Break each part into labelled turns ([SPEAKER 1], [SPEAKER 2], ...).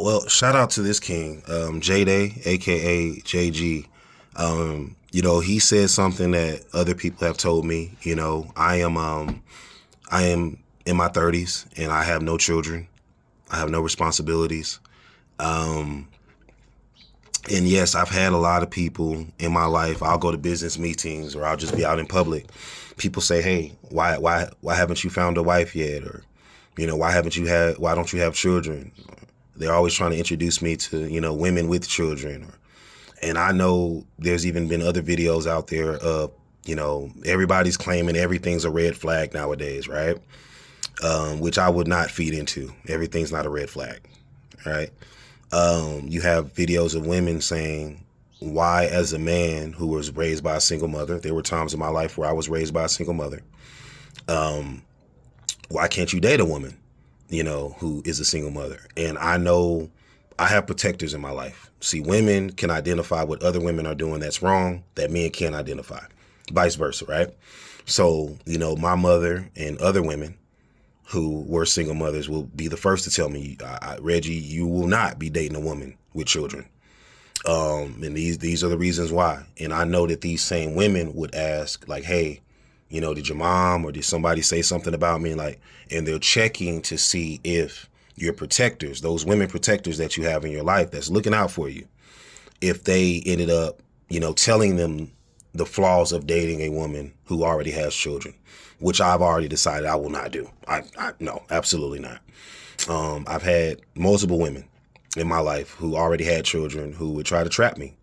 [SPEAKER 1] Well, shout out to this king, J-Day, aka JG. He said something that other people have told me. I am in my 30s and I have no children. I have no responsibilities. And yes, I've had a lot of people in my life. I'll go to business meetings or I'll just be out in public. People say, "Hey, why haven't you found a wife yet?" Or, why don't you have children? They're always trying to introduce me to, women with children. And I know there's even been other videos out there of, everybody's claiming everything's a red flag nowadays, right? Which I would not feed into. Everything's not a red flag, right? You have videos of women saying, why, as a man who was raised by a single mother, there were times in my life where I was raised by a single mother, why can't you date a woman, who is a single mother? And I know I have protectors in my life. See, women can identify what other women are doing that's wrong that men can't identify, vice versa, right? So, my mother and other women who were single mothers will be the first to tell me, Reggie, you will not be dating a woman with children. And these are the reasons why. And I know that these same women would ask, like, hey, did your mom or did somebody say something about me? And they're checking to see if your protectors, those women protectors that you have in your life that's looking out for you, if they ended up, telling them the flaws of dating a woman who already has children, which I've already decided I will not do. No, absolutely not. I've had multiple women in my life who already had children who would try to trap me.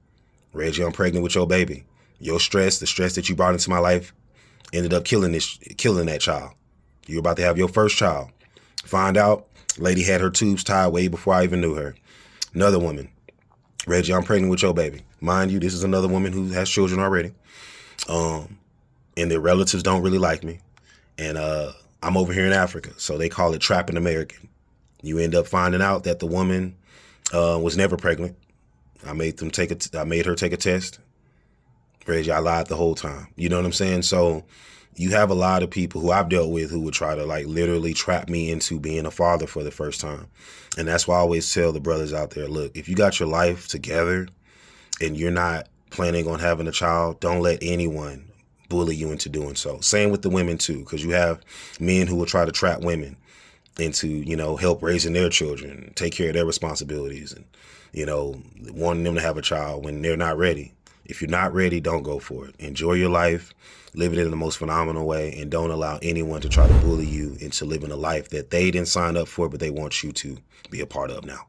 [SPEAKER 1] Reggie, I'm pregnant with your baby. Your stress, the stress that you brought into my life ended up killing that child. You're about to have your first child. Find out, lady had her tubes tied way before I even knew her. Another woman, Reggie, I'm pregnant with your baby. Mind you, this is another woman who has children already. And their relatives don't really like me. And I'm over here in Africa, so they call it trapping American. You end up finding out that the woman was never pregnant. I made her take a test. Reggie, I lied the whole time. You know what I'm saying? So you have a lot of people who I've dealt with who would try to literally trap me into being a father for the first time. And that's why I always tell the brothers out there, look, if you got your life together and you're not planning on having a child, don't let anyone bully you into doing so. Same with the women too, because you have men who will try to trap women into, help raising their children, take care of their responsibilities and, wanting them to have a child when they're not ready. If you're not ready, don't go for it. Enjoy your life, live it in the most phenomenal way, and don't allow anyone to try to bully you into living a life that they didn't sign up for, but they want you to be a part of now.